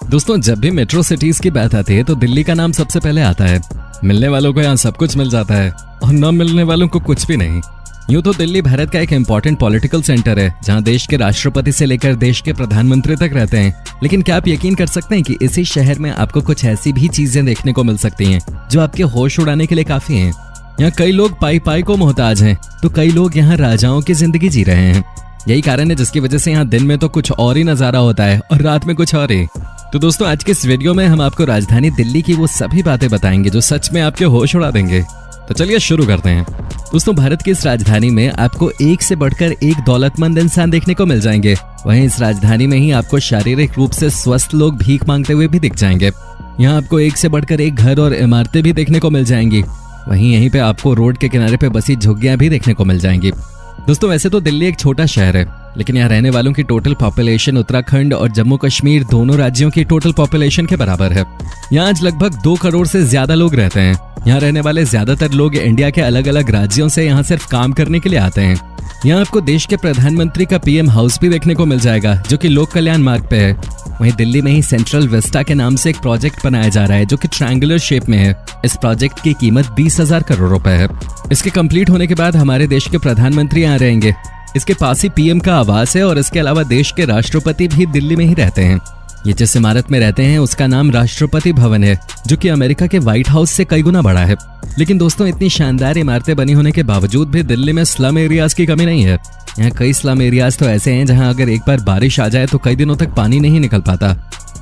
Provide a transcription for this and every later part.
दोस्तों, जब भी मेट्रो सिटीज की बात आती है तो दिल्ली का नाम सबसे पहले आता है। मिलने वालों को यहाँ सब कुछ मिल जाता है और न मिलने वालों को कुछ भी नहीं। यूं तो दिल्ली भारत का एक इम्पोर्टेंट पॉलिटिकल सेंटर है, जहां देश के राष्ट्रपति से लेकर देश के प्रधानमंत्री तक रहते हैं। लेकिन क्या आप यकीन कर सकते हैं कि इसी शहर में आपको कुछ ऐसी भी चीजें देखने को मिल सकती हैं जो आपके होश उड़ाने के लिए काफी हैं। यहाँ कई लोग पाई पाई को मोहताज हैं, तो कई लोग यहाँ राजाओं की जिंदगी जी रहे हैं। यही कारण है जिसकी वजह से यहाँ दिन में तो कुछ और ही नजारा होता है और रात में कुछ और ही। तो दोस्तों, आज के इस वीडियो में हम आपको राजधानी दिल्ली की वो सभी बातें बताएंगे जो सच में आपके होश उड़ा देंगे। तो चलिए शुरू करते हैं। दोस्तों, भारत की इस राजधानी में आपको एक से बढ़कर एक दौलतमंद इंसान देखने को मिल जाएंगे। वहीं इस राजधानी में ही आपको शारीरिक रूप से स्वस्थ लोग भीख मांगते हुए भी दिख जाएंगे। यहाँ आपको एक से बढ़कर एक घर और इमारतें भी देखने को मिल जाएंगी। वहीं यहीं पे आपको रोड के किनारे पे बसी झुग्गियां भी देखने को मिल जाएंगी। दोस्तों, वैसे तो दिल्ली एक छोटा शहर है, लेकिन यहाँ रहने वालों की टोटल पॉपुलेशन उत्तराखंड और जम्मू कश्मीर दोनों राज्यों की टोटल पॉपुलेशन के बराबर है। यहाँ आज लगभग 2 करोड़ से ज्यादा लोग रहते हैं। यहाँ रहने वाले ज्यादातर लोग इंडिया के अलग अलग राज्यों से यहाँ सिर्फ काम करने के लिए आते हैं। यहाँ आपको देश के प्रधानमंत्री का पीएम हाउस भी देखने को मिल जाएगा, जो कि लोक कल्याण मार्ग पे है। वहीं दिल्ली में ही सेंट्रल विस्टा के नाम से एक प्रोजेक्ट बनाया जा रहा है, जो कि ट्रायंगुलर शेप में है। इस प्रोजेक्ट की कीमत 20,000 करोड़ रुपए है। इसके कंप्लीट होने के बाद हमारे देश के प्रधानमंत्री यहाँ रहेंगे। इसके पास ही पीएम का आवास है और इसके अलावा देश के राष्ट्रपति भी दिल्ली में ही रहते हैं। ये जिस इमारत में रहते हैं उसका नाम राष्ट्रपति भवन है, जो कि अमेरिका के व्हाइट हाउस से कई गुना बड़ा है। लेकिन दोस्तों, इतनी शानदार इमारतें बनी होने के बावजूद भी दिल्ली में स्लम एरियाज की कमी नहीं है। यहाँ कई स्लम एरियाज तो ऐसे हैं जहाँ अगर एक बार बारिश आ जाए तो कई दिनों तक पानी नहीं निकल पाता।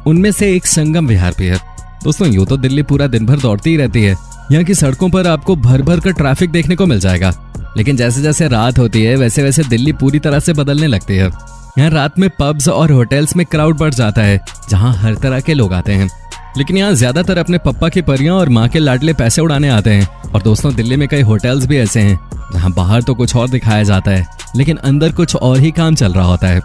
उनमें से एक संगम विहार भी है। दोस्तों, यूं तो दिल्ली पूरा दिन भर दौड़ती ही रहती है। यहाँ की सड़कों पर आपको भर भर कर ट्रैफिक देखने को मिल जाएगा। लेकिन जैसे जैसे रात होती है वैसे वैसे दिल्ली पूरी तरह से बदलने लगती है। यहाँ रात में पब्स और होटल्स में क्राउड बढ़ जाता है, जहाँ हर तरह के लोग आते हैं। लेकिन यहाँ ज्यादातर अपने पप्पा की परियां और माँ के लाडले पैसे उड़ाने आते हैं। और दोस्तों, दिल्ली में कई होटल्स भी ऐसे हैं जहाँ बाहर तो कुछ और दिखाया जाता है, लेकिन अंदर कुछ और ही काम चल रहा होता है।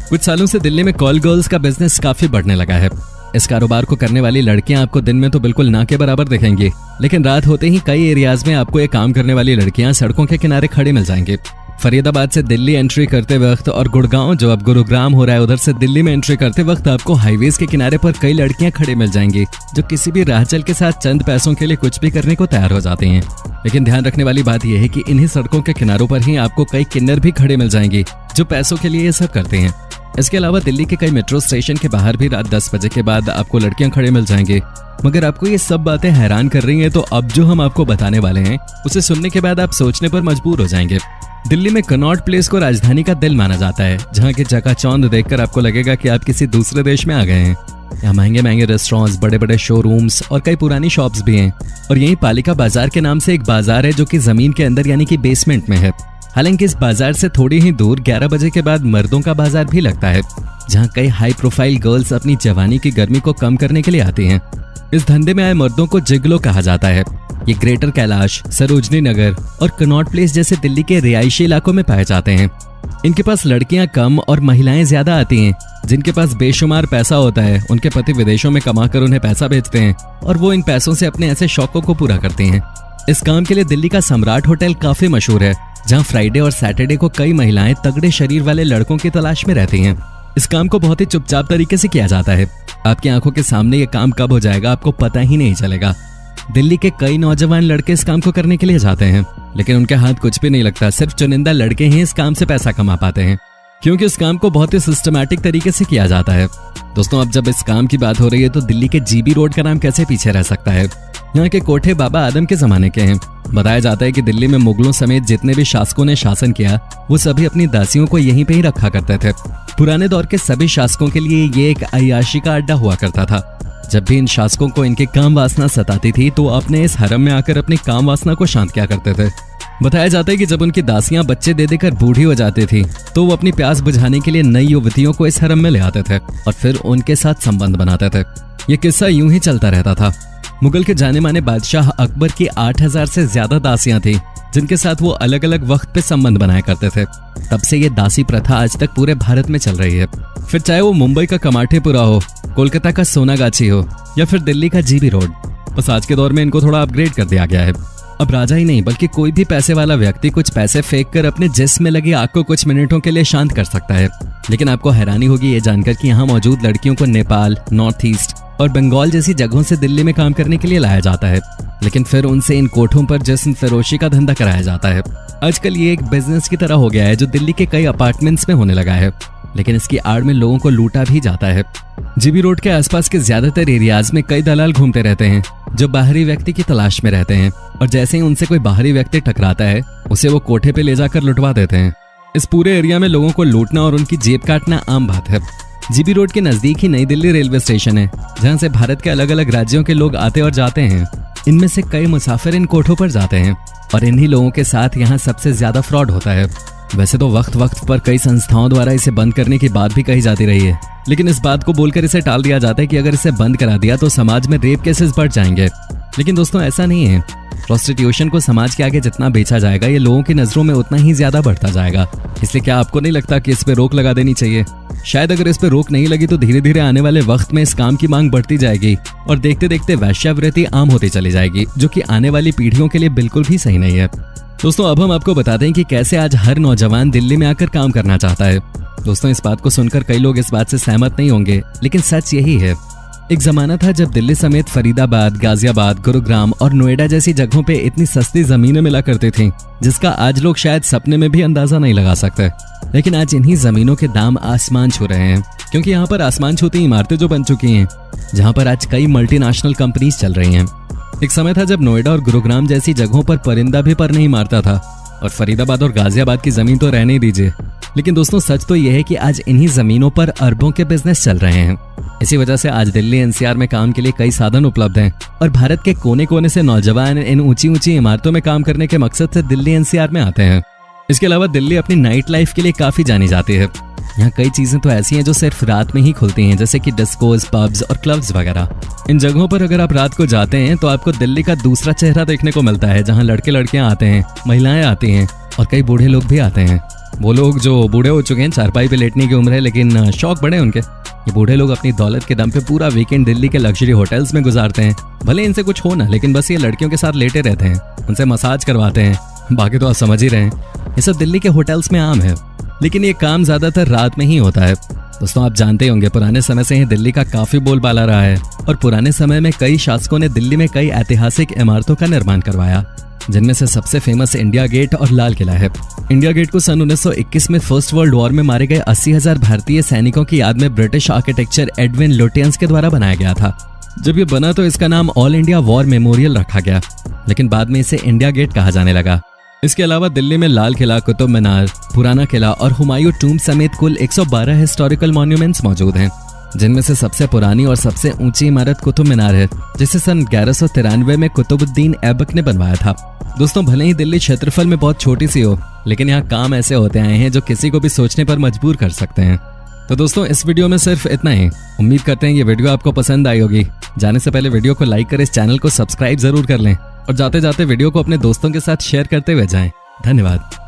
कुछ सालों से दिल्ली में कॉल गर्ल्स का बिजनेस काफी बढ़ने लगा है। इस कारोबार को करने वाली लड़कियां आपको दिन में तो बिल्कुल ना के बराबर दिखेंगी, लेकिन रात होते ही कई एरियाज में आपको ये काम करने वाली लड़कियां सड़कों के किनारे खड़ी मिल जाएंगी। फरीदाबाद से दिल्ली एंट्री करते वक्त और गुड़गांव, जो अब गुरुग्राम हो रहा है, उधर से दिल्ली में एंट्री करते वक्त आपको हाईवेज के किनारे पर कई लड़कियां खड़ी मिल जाएंगी, जो किसी भी राहचल के साथ चंद पैसों के लिए कुछ भी करने को तैयार हो जाती हैं। लेकिन ध्यान रखने वाली बात यह है कि इन्हीं सड़कों के किनारों पर ही आपको कई किन्नर भी खड़े मिल जाएंगी, जो पैसों के लिए ये सब करते हैं। इसके अलावा दिल्ली के कई मेट्रो स्टेशन के बाहर भी रात 10 बजे के बाद आपको लड़कियां खड़े मिल जाएंगी। मगर आपको ये सब बातें हैरान कर रही हैं, तो अब जो हम आपको बताने वाले हैं उसे सुनने के बाद आप सोचने पर मजबूर हो जाएंगे। दिल्ली में कनॉट प्लेस को राजधानी का दिल माना जाता है, जहाँ की चकाचौंध देखकर आपको लगेगा कि आप किसी दूसरे देश में आ गए हैं। यहाँ महंगे महंगे रेस्टोरेंट्स, बड़े बड़े शोरूम्स और कई पुरानी शॉप्स भी हैं। और यहीं पालिका बाजार के नाम से एक बाजार है, जो कि जमीन के अंदर यानी कि बेसमेंट में है। हालांकि इस बाजार से थोड़ी ही दूर 11 बजे के बाद मर्दों का बाजार भी लगता है, जहां कई हाई प्रोफाइल गर्ल्स अपनी जवानी की गर्मी को कम करने के लिए आती हैं। इस धंधे में आए मर्दों को जिगलो कहा जाता है। ये ग्रेटर कैलाश, सरोजनी नगर और कनॉट प्लेस जैसे दिल्ली के रिहायशी इलाकों में पाए जाते हैं। इनके पास लड़कियां कम और महिलाएं ज्यादा आती हैं। जिनके पास बेशुमार पैसा होता है, उनके पति विदेशों में कमाकर उन्हें पैसा भेजते हैं और वो इन पैसों से अपने ऐसे शौकों को पूरा करती हैं। इस काम के लिए दिल्ली का सम्राट होटल काफी मशहूर है, जहां फ्राइडे और सैटरडे को कई महिलाएं तगड़े शरीर वाले लड़कों की तलाश में रहती हैं। इस काम को बहुत ही चुपचाप तरीके से किया जाता है। आपकी आंखों के सामने ये काम कब हो जाएगा आपको पता ही नहीं चलेगा। दिल्ली के कई नौजवान लड़के इस काम को करने के लिए जाते हैं, लेकिन उनके हाथ कुछ भी नहीं लगता। सिर्फ चुनिंदा लड़के ही इस काम से पैसा कमा पाते हैं, क्योंकि इस काम को बहुत ही सिस्टमैटिक तरीके से किया जाता है। दोस्तों, अब जब इस काम की बात हो रही है तो दिल्ली के जीबी रोड का नाम कैसे पीछे रह सकता है। यहाँ के कोठे बाबा आदम के जमाने के हैं। बताया जाता है कि दिल्ली में मुगलों समेत जितने भी शासकों ने शासन किया, वो सभी अपनी दासियों को यहीं पे ही रखा करते थे। पुराने दौर के सभी शासकों के लिए ये एक अय्याशी का अड्डा हुआ करता था। जब भी इन शासकों को इनकी काम वासना सताती थी, तो अपने इस हरम में आकर अपनी काम वासना को शांत किया करते थे। बताया जाता है कि जब उनकी दासियां बच्चे दे देकर बूढ़ी हो जाती थी, तो वो अपनी प्यास बुझाने के लिए नई युवतियों को इस हरम में ले आते थे और फिर उनके साथ संबंध बनाते थे। ये किस्सा यूं ही चलता रहता था। मुगल के जाने माने बादशाह अकबर की 8,000 से ज्यादा दासियां थी, जिनके साथ वो अलग अलग वक्त पे संबंध बनाया करते थे। तब से ये दासी प्रथा आज तक पूरे भारत में चल रही है। फिर चाहे वो मुंबई का कमाठेपुरा हो, कोलकाता का सोनागाछी हो या फिर दिल्ली का जीबी रोड, बस आज के दौर में इनको थोड़ा अपग्रेड कर दिया गया है। अब राजा ही नहीं बल्कि कोई भी पैसे वाला व्यक्ति कुछ पैसे फेंक कर अपने जिस्म में लगी आग को कुछ मिनटों के लिए शांत कर सकता है। लेकिन आपको हैरानी होगी ये जानकर कि यहाँ मौजूद लड़कियों को नेपाल, नॉर्थ ईस्ट और बंगाल जैसी जगहों से दिल्ली में काम करने के लिए लाया जाता है, लेकिन फिर उनसे इन कोठों पर जिस्म फरोशी का धंधा कराया जाता है। आजकल ये एक बिजनेस की तरह हो गया है जो दिल्ली के कई अपार्टमेंट्स में होने लगा है, लेकिन इसकी आड़ में लोगों को लूटा भी जाता है। जीबी रोड के आसपास के ज्यादातर एरियाज में कई दलाल घूमते रहते हैं जो बाहरी व्यक्ति की तलाश में रहते हैं, और जैसे ही उनसे कोई बाहरी व्यक्ति टकराता है उसे वो कोठे पे ले जाकर लुटवा देते हैं। इस पूरे एरिया में लोगों को लूटना और उनकी जेब काटना आम बात है। जीबी रोड के नजदीक ही नई दिल्ली रेलवे स्टेशन है, जहां से भारत के अलग अलग राज्यों के लोग आते और जाते हैं। इनमें से कई मुसाफिर इन कोठों पर जाते हैं और इन्हीं लोगों के साथ यहाँ सबसे ज्यादा फ्रॉड होता है। वैसे तो वक्त वक्त पर कई संस्थाओं द्वारा इसे बंद करने की बात भी कही जाती रही है, लेकिन इस बात को बोलकर इसे टाल दिया जाता है कि अगर इसे बंद करा दिया तो समाज में रेप केसेस बढ़ जाएंगे। लेकिन दोस्तों ऐसा नहीं है। प्रोस्टिट्यूशन को समाज के आगे जितना बेचा जाएगा ये लोगों की नजरों में उतना ही ज्यादा बढ़ता जाएगा। इसलिए क्या आपको नहीं लगता कि इस पे रोक लगा देनी चाहिए? शायद अगर इस पे रोक नहीं लगी तो धीरे धीरे आने वाले वक्त में इस काम की मांग बढ़ती जाएगी और देखते देखते वेश्यावृत्ति आम होती चली जाएगी, जो कि आने वाली पीढ़ियों के लिए बिल्कुल भी सही नहीं है। दोस्तों अब हम आपको बताते हैं कि कैसे आज हर नौजवान दिल्ली में आकर काम करना चाहता है। दोस्तों इस बात को सुनकर कई लोग इस बात से सहमत नहीं होंगे, लेकिन सच यही है। एक जमाना था जब दिल्ली समेत फरीदाबाद, गाजियाबाद, गुरुग्राम और नोएडा जैसी जगहों पे इतनी सस्ती जमीनें मिला करती थीं, जिसका आज लोग शायद सपने में भी अंदाजा नहीं लगा सकते। लेकिन आज इन्हीं जमीनों के दाम आसमान छू रहे हैं, क्योंकि यहाँ पर आसमान छूती इमारतें जो बन चुकी हैं, जहाँ पर आज कई मल्टीनेशनल कंपनीज चल रही हैं। एक समय था जब नोएडा और गुरुग्राम जैसी जगहों पर परिंदा भी पर नहीं मारता था, और फरीदाबाद और गाजियाबाद की जमीन तो रहने दीजिए। लेकिन दोस्तों सच तो यह है कि आज इन्हीं जमीनों पर अरबों के बिजनेस चल रहे हैं। इसी वजह से आज दिल्ली एनसीआर में काम के लिए कई साधन उपलब्ध हैं और भारत के कोने कोने से नौजवान इन ऊंची ऊंची इमारतों में काम करने के मकसद से दिल्ली एनसीआर में आते हैं। इसके अलावा दिल्ली अपनी नाइट लाइफ के लिए काफी जानी जाती है। यहाँ कई चीजें तो ऐसी हैं जो सिर्फ रात में ही खुलती हैं, जैसे कि डिस्कोज, पब्स और क्लब्स वगैरह। इन जगहों पर अगर आप रात को जाते हैं तो आपको दिल्ली का दूसरा चेहरा देखने को मिलता है, जहाँ लड़के लड़कियां आते हैं, महिलाएं आती हैं और कई बूढ़े लोग भी आते हैं। वो लोग जो बूढ़े हो चुके हैं, चारपाई पे लेटने की उम्र है, लेकिन शौक बड़े उनके। ये बूढ़े लोग अपनी दौलत के दम पे पूरा वीकेंड दिल्ली के लग्जरी होटल्स में गुजारते हैं। भले इनसे कुछ हो ना, लेकिन बस ये लड़कियों के साथ लेटे रहते हैं, उनसे मसाज करवाते हैं। बाकी तो आप समझ ही रहे हैं, ये सब दिल्ली के होटल्स में आम है। लेकिन ये काम ज्यादातर रात में ही होता है। दोस्तों आप जानते होंगे पुराने समय से ही दिल्ली का काफी बोलबाला रहा है, और पुराने समय में कई शासकों ने दिल्ली में कई ऐतिहासिक इमारतों का निर्माण करवाया, जिनमें से सबसे फेमस इंडिया गेट और लाल किला है। इंडिया गेट को सन 1921 में फर्स्ट वर्ल्ड वॉर में मारे गए 80,000 भारतीय सैनिकों की याद में ब्रिटिश आर्किटेक्चर एडविन लुटियंस के द्वारा बनाया गया था। जब ये बना तो इसका नाम ऑल इंडिया वॉर मेमोरियल रखा गया, लेकिन बाद में इसे इंडिया गेट कहा जाने लगा। इसके अलावा दिल्ली में लाल किला, कुतुब मीनार, पुराना किला और हुमायूं टूम्ब समेत कुल 112 हिस्टोरिकल मॉन्यूमेंट्स मौजूद हैं, जिनमें से सबसे पुरानी और सबसे ऊंची इमारत कुतुब मीनार है, जिसे सन 1193 में कुतुबुद्दीन ऐबक ने बनवाया था। दोस्तों भले ही दिल्ली क्षेत्रफल में बहुत छोटी सी हो, लेकिन यहाँ काम ऐसे होते आए हैं जो किसी को भी सोचने पर मजबूर कर सकते हैं। तो दोस्तों इस वीडियो में सिर्फ इतना ही। उम्मीद करते हैं ये वीडियो आपको पसंद आई होगी। जाने से पहले वीडियो को लाइक कर इस चैनल को सब्सक्राइब जरूर कर लें, और जाते जाते वीडियो को अपने दोस्तों के साथ शेयर करते हुए जाएं। धन्यवाद।